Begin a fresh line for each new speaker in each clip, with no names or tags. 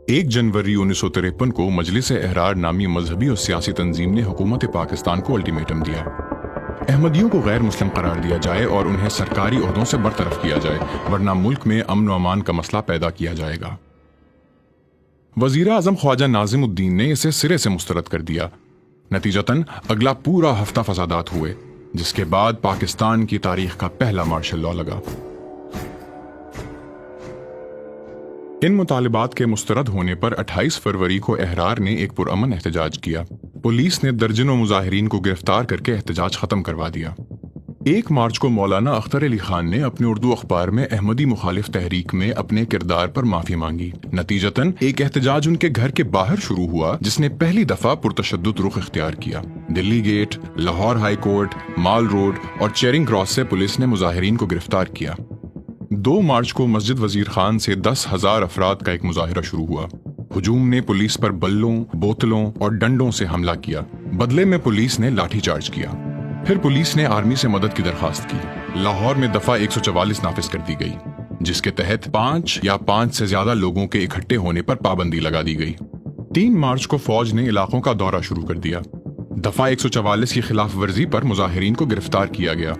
1 जनवरी 1953 को मजलिस एहरार नामी मजहबी और सियासी तंजीम ने हुकूमत पाकिस्तान को अल्टीमेटम दिया। अहमदियों को गैर मुस्लिम करार दिया जाए और उन्हें सरकारी ओहदों से बरतरफ किया जाए, वरना मुल्क में अमन व अमान का मसला पैदा किया जाएगा। वजीर आजम ख्वाजा नाजिमुद्दीन ने इसे सिरे से मुस्तरद कर दिया। नतीजतन अगला पूरा हफ्ता फसादात हुए, जिसके बाद पाकिस्तान की तारीख का पहला मार्शल लॉ लगा। इन मुतालिबात के मुस्तरद होने पर 28 फरवरी को एहरार ने एक पुरअमन एहतजाज किया। पुलिस ने दर्जनों मुजाहिरीन को गिरफ्तार करके एहतजाज खत्म करवा दिया। 1 मार्च को मौलाना अख्तर अली खान ने अपने उर्दू अखबार में अहमदी मुखालिफ तहरीक में अपने किरदार पर माफी मांगी। नतीजतन एक एहतजाज उनके घर के बाहर शुरू हुआ, जिसने पहली दफा पुरतशद्दुद रुख इख्तियार किया। Delhi gate, Lahore high court, mall road और चेरिंग क्रॉस से पुलिस ने मुजाहिरीन को गिरफ्तार किया। 2 मार्च को मस्जिद वजीर खान से 10,000 अफराद का एक मुजाहिरा शुरू हुआ। हुजूम ने पुलिस पर बल्लों, बोतलों और डंडों से हमला किया। बदले में पुलिस ने लाठीचार्ज किया। फिर पुलिस ने आर्मी से मदद की दरखास्त की। लाहौर में दफा 144 नाफिज कर दी गई, जिसके तहत 5 या 5 से ज्यादा लोगों के इकट्ठे होने पर पाबंदी लगा दी गई। 3 मार्च को फौज ने इलाकों का दौरा शुरू कर दिया। दफा 144 की खिलाफ वर्जी पर मुजाहिरीन को गिरफ्तार किया गया।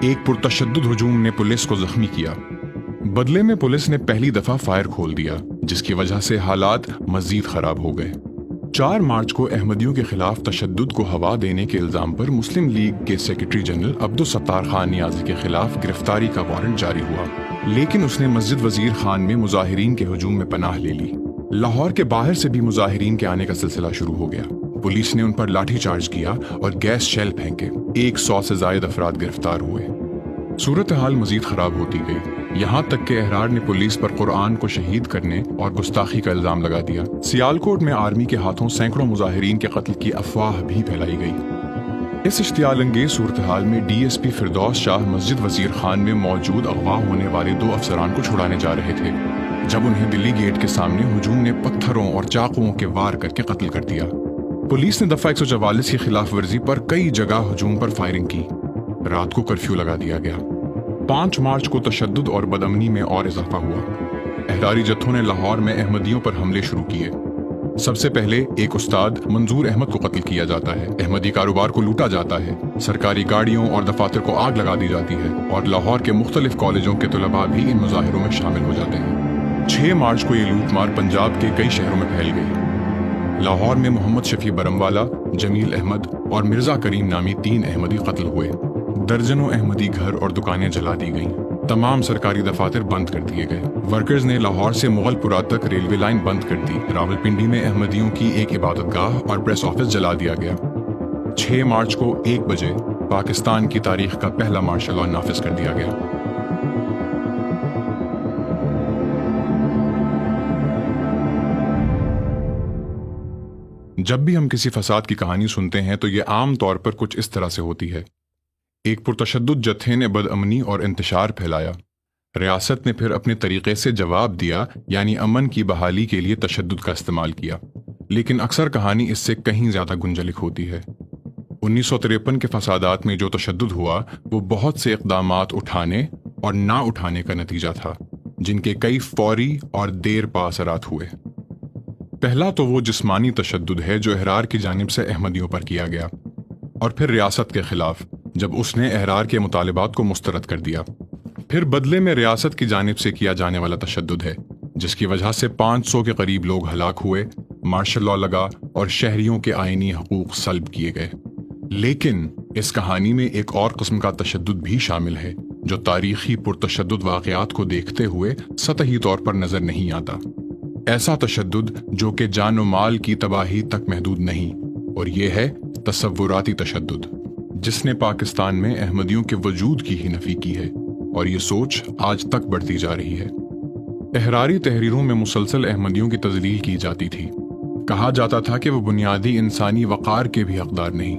एक पुरतशद्दुद हुजूम ने पुलिस को जख्मी किया। बदले में पुलिस ने पहली दफा फायर खोल दिया, जिसकी वजह से हालात मजीद खराब हो गए। 4 मार्च को अहमदियों के खिलाफ तशद्दुद को हवा देने के इल्जाम पर मुस्लिम लीग के सेक्रेटरी जनरल अब्दुल सत्तार खान नियाजी के खिलाफ गिरफ्तारी का वारंट जारी हुआ, लेकिन उसने मस्जिद वजीर खान में मुजाहिरीन के हुजूम में पनाह ले ली। लाहौर के बाहर से भी मुजाहिरीन के आने का सिलसिला शुरू हो गया। पुलिस ने उन पर लाठीचार्ज किया और गैस शेल फेंके। 100 से ज्यादा अफराद गिरफ्तार हुए। सूरत हाल मजीद खराब होती गई, यहाँ तक कि एहरार ने पुलिस पर कुरान को शहीद करने और गुस्ताखी का इल्जाम लगा दिया। सियालकोट में आर्मी के हाथों सैकड़ों मुजाहिरीन के कत्ल की अफवाह भी फैलाई गई। इस इश्तियाल अंगेज सूरत हाल में DSP फिरदौस शाह मस्जिद वजीर खान में मौजूद अगवा होने वाले 2 अफसरान को छुड़ाने जा रहे थे, जब उन्हें दिल्ली गेट के सामने हुजूम ने पत्थरों और चाकुओं के वार करके कत्ल कर दिया। पुलिस ने दफा 144 की खिलाफ वर्जी पर कई जगह हुजूम पर फायरिंग की। रात को कर्फ्यू लगा दिया गया। 5 मार्च को तशद्दुद और बदअमनी में और इजाफा हुआ। अहरारी जत्थों ने लाहौर में अहमदियों पर हमले शुरू किए। सबसे पहले एक उस्ताद मंजूर अहमद को कत्ल किया जाता है। अहमदी कारोबार को लूटा जाता है। सरकारी गाड़ियों और दफातर को आग लगा दी जाती है और लाहौर के मुख्तलिफ कॉलेजों के तलबा भी इन मुजाहिरों में शामिल हो जाते हैं। 6 मार्च को ये लूटमार पंजाब के कई शहरों में फैल गई। लाहौर में मोहम्मद शफी बरमवाला, जमील अहमद और मिर्जा करीम नामी 3 अहमदी कत्ल हुए। दर्जनों अहमदी घर और दुकानें जला दी गईं। तमाम सरकारी दफातर बंद कर दिए गए। वर्कर्स ने लाहौर से मुगलपुरा तक रेलवे लाइन बंद कर दी। रावलपिंडी में अहमदियों की एक इबादतगाह और प्रेस ऑफिस जला दिया गया। 6 मार्च को 1 बजे पाकिस्तान की तारीख का पहला मार्शल लॉ नाफिज कर दिया गया। जब भी हम किसी फसाद की कहानी सुनते हैं तो ये आम तौर पर कुछ इस तरह से होती है। एक पुरतशद्दुद जत्थे ने बदअमनी और इंतशार फैलाया। रियासत ने फिर अपने तरीके से जवाब दिया, यानी अमन की बहाली के लिए तशद्दुद का इस्तेमाल किया। लेकिन अक्सर कहानी इससे कहीं ज्यादा गुंजलिक होती है। 1953 के फसादात में जो तशद्दुद हुआ वो बहुत से इक़दामात उठाने और ना उठाने का नतीजा था, जिनके कई फौरी और देर पा असरात हुए। पहला तो वो जिस्मानी तशद्दुद है जो एहरार की जानिब से अहमदियों पर किया गया, और फिर रियासत के खिलाफ जब उसने एहरार के मुतालिबात को मुस्तरद कर दिया। फिर बदले में रियासत की जानिब से किया जाने वाला तशद्दुद है, जिसकी वजह से 500 के करीब लोग हलाक हुए, मार्शल लॉ लगा और शहरियों के आईनी हकूक सल्ब किए गए। लेकिन इस कहानी में एक और किस्म का तशद्दुद भी शामिल है, जो तारीखी पुरतशद्दुद वाक़यात को देखते हुए सतही तौर पर नजर नहीं आता। ऐसा तशद्दुद जो कि जान और माल की तबाही तक महदूद नहीं, और ये है तसव्वुराती तशद्दुद, जिसने पाकिस्तान में अहमदियों के वजूद की ही नफी की है, और ये सोच आज तक बढ़ती जा रही है। एहरारी तहरीरों में मुसलसल अहमदियों की तजलील की जाती थी। कहा जाता था कि वो बुनियादी इंसानी वक़ार के भी हकदार नहीं।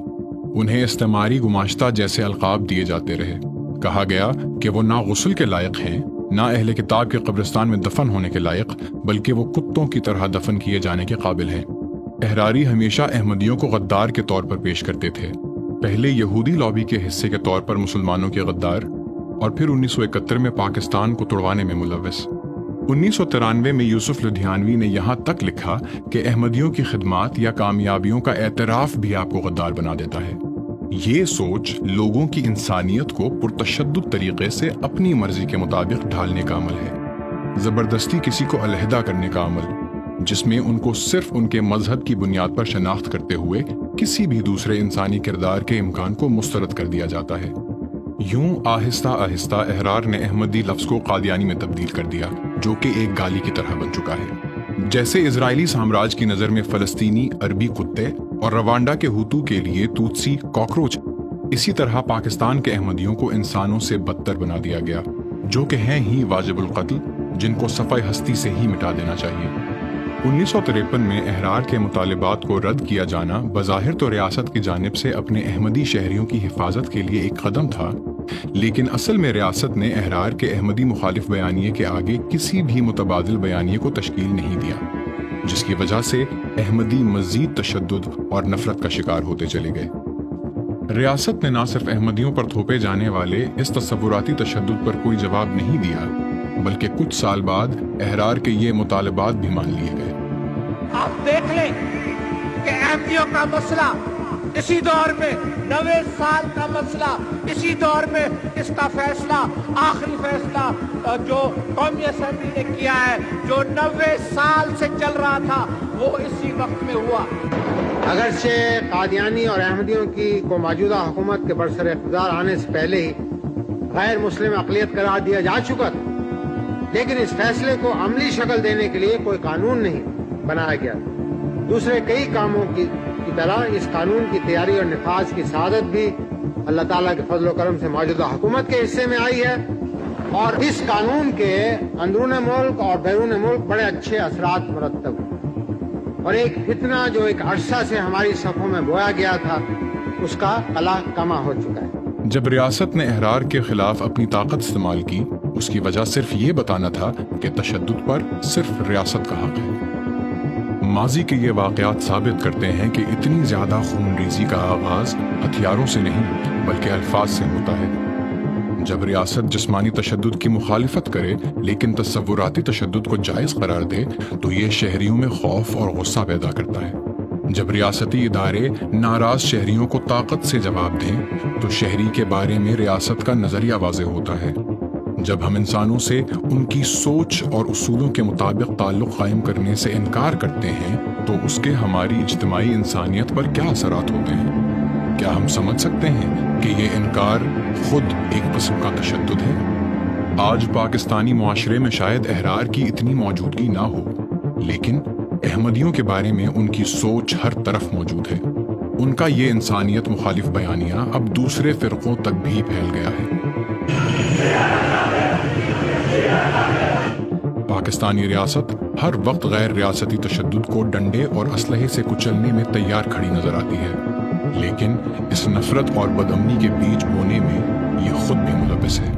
उन्हें इस्तेमारी गुमाश्ता जैसे अलकाब दिए जाते रहे। कहा गया कि वो ना गुस्ल के लायक हैं, ना अहले किताब के कब्रिस्तान में दफन होने के लायक, बल्कि वो कुत्तों की तरह दफन किए जाने के काबिल हैं। एहरारी हमेशा अहमदियों को गद्दार के तौर पर पेश करते थे। पहले यहूदी लॉबी के हिस्से के तौर पर मुसलमानों के गद्दार, और फिर 1971 में पाकिस्तान को तोड़वाने में मुलव्वस। 1993 میں یوسف لدھیانوی نے یہاں تک لکھا کہ احمدیوں کی خدمات یا کامیابیوں کا اعتراف بھی آپ کو غدار بنا دیتا ہے۔ یہ سوچ لوگوں کی انسانیت کو پرتشدد طریقے سے اپنی مرضی کے مطابق ڈھالنے کا عمل ہے، زبردستی کسی کو علیحدہ کرنے کا عمل، جس میں ان کو صرف ان کے مذہب کی بنیاد پر شناخت کرتے ہوئے کسی بھی دوسرے انسانی کردار کے امکان کو مسترد کر دیا جاتا ہے۔ یوں آہستہ آہستہ احرار نے احمدی لفظ کو قادیانی میں تبدیل کر دیا، جو کہ ایک گالی کی طرح بن چکا ہے۔ جیسے اسرائیلی سامراج کی نظر میں فلسطینی عربی کتے اور روانڈا کے ہوتو کے لیے توتسی کاکروچ، اسی طرح پاکستان کے احمدیوں کو انسانوں سے بدتر بنا دیا گیا، جو کہ ہیں ہی واجب القتل، جن کو صفحہ ہستی سے ہی مٹا دینا چاہیے۔ 1953 میں احرار کے مطالبات کو رد کیا جانا بظاہر تو ریاست کی جانب سے اپنے احمدی شہریوں کی حفاظت کے لیے ایک قدم تھا، لیکن اصل میں ریاست نے احرار کے احمدی مخالف بیانیے کے آگے کسی بھی متبادل بیانیے کو تشکیل نہیں دیا، جس کی وجہ سے احمدی مزید تشدد اور نفرت کا شکار ہوتے چلے گئے۔ ریاست نے نہ صرف احمدیوں پر تھوپے جانے والے اس تصوراتی تشدد پر کوئی جواب نہیں دیا، بلکہ کچھ سال بعد احرار کے یہ مطالبات بھی مان لیے گئے۔
آپ دیکھ لیں کہ احمدیوں کا مسئلہ اسی دور میں 90 سال کا مسئلہ، اسی دور میں اس کا فیصلہ، آخری فیصلہ جو قومی اسمبلی نے کیا ہے، جو 90 سال سے چل رہا تھا، وہ اسی وقت میں ہوا۔
اگرچہ قادیانی اور احمدیوں کو موجودہ حکومت کے برسر اقتدار آنے سے پہلے ہی غیر مسلم اقلیت قرار دیا جا چکا تھا، لیکن اس فیصلے کو عملی شکل دینے کے لیے کوئی قانون نہیں بنایا گیا۔ دوسرے کئی کاموں کی طرح اس قانون کی تیاری اور نفاذ کی سعادت بھی اللہ تعالیٰ کے فضل و کرم سے موجودہ حکومت کے حصے میں آئی ہے، اور اس قانون کے اندرون ملک اور بیرون ملک بڑے اچھے اثرات مرتب ہوئے، اور ایک فتنہ جو ایک عرصہ سے ہماری صفوں میں بویا گیا تھا، اس کا قلع کما ہو چکا ہے۔
جب ریاست نے احرار کے خلاف اپنی طاقت استعمال کی، اس کی وجہ صرف یہ بتانا تھا کہ تشدد پر صرف ریاست کا حق ہے۔ ماضی کے یہ واقعات ثابت کرتے ہیں کہ اتنی زیادہ خون ریزی کا آغاز ہتھیاروں سے نہیں بلکہ الفاظ سے ہوتا ہے۔ جب ریاست جسمانی تشدد کی مخالفت کرے لیکن تصوراتی تشدد کو جائز قرار دے تو یہ شہریوں میں خوف اور غصہ پیدا کرتا ہے۔ جب ریاستی ادارے ناراض شہریوں کو طاقت سے جواب دیں تو شہری کے بارے میں ریاست کا نظریہ واضح ہوتا ہے۔ جب ہم انسانوں سے ان کی سوچ اور اصولوں کے مطابق تعلق قائم کرنے سے انکار کرتے ہیں تو اس کے ہماری اجتماعی انسانیت پر کیا اثرات ہوتے ہیں؟ کیا ہم سمجھ سکتے ہیں کہ یہ انکار خود ایک قسم کا تشدد ہے؟ آج پاکستانی معاشرے میں شاید احرار کی اتنی موجودگی نہ ہو، لیکن احمدیوں کے بارے میں ان کی سوچ ہر طرف موجود ہے۔ ان کا یہ انسانیت مخالف بیانیہ اب دوسرے فرقوں تک بھی پھیل گیا ہے۔ پاکستانی ریاست ہر وقت غیر ریاستی تشدد کو ڈنڈے اور اسلحے سے کچلنے میں تیار کھڑی نظر آتی ہے، لیکن اس نفرت اور بدامنی کے بیج بونے میں یہ خود بھی ملوث ہے۔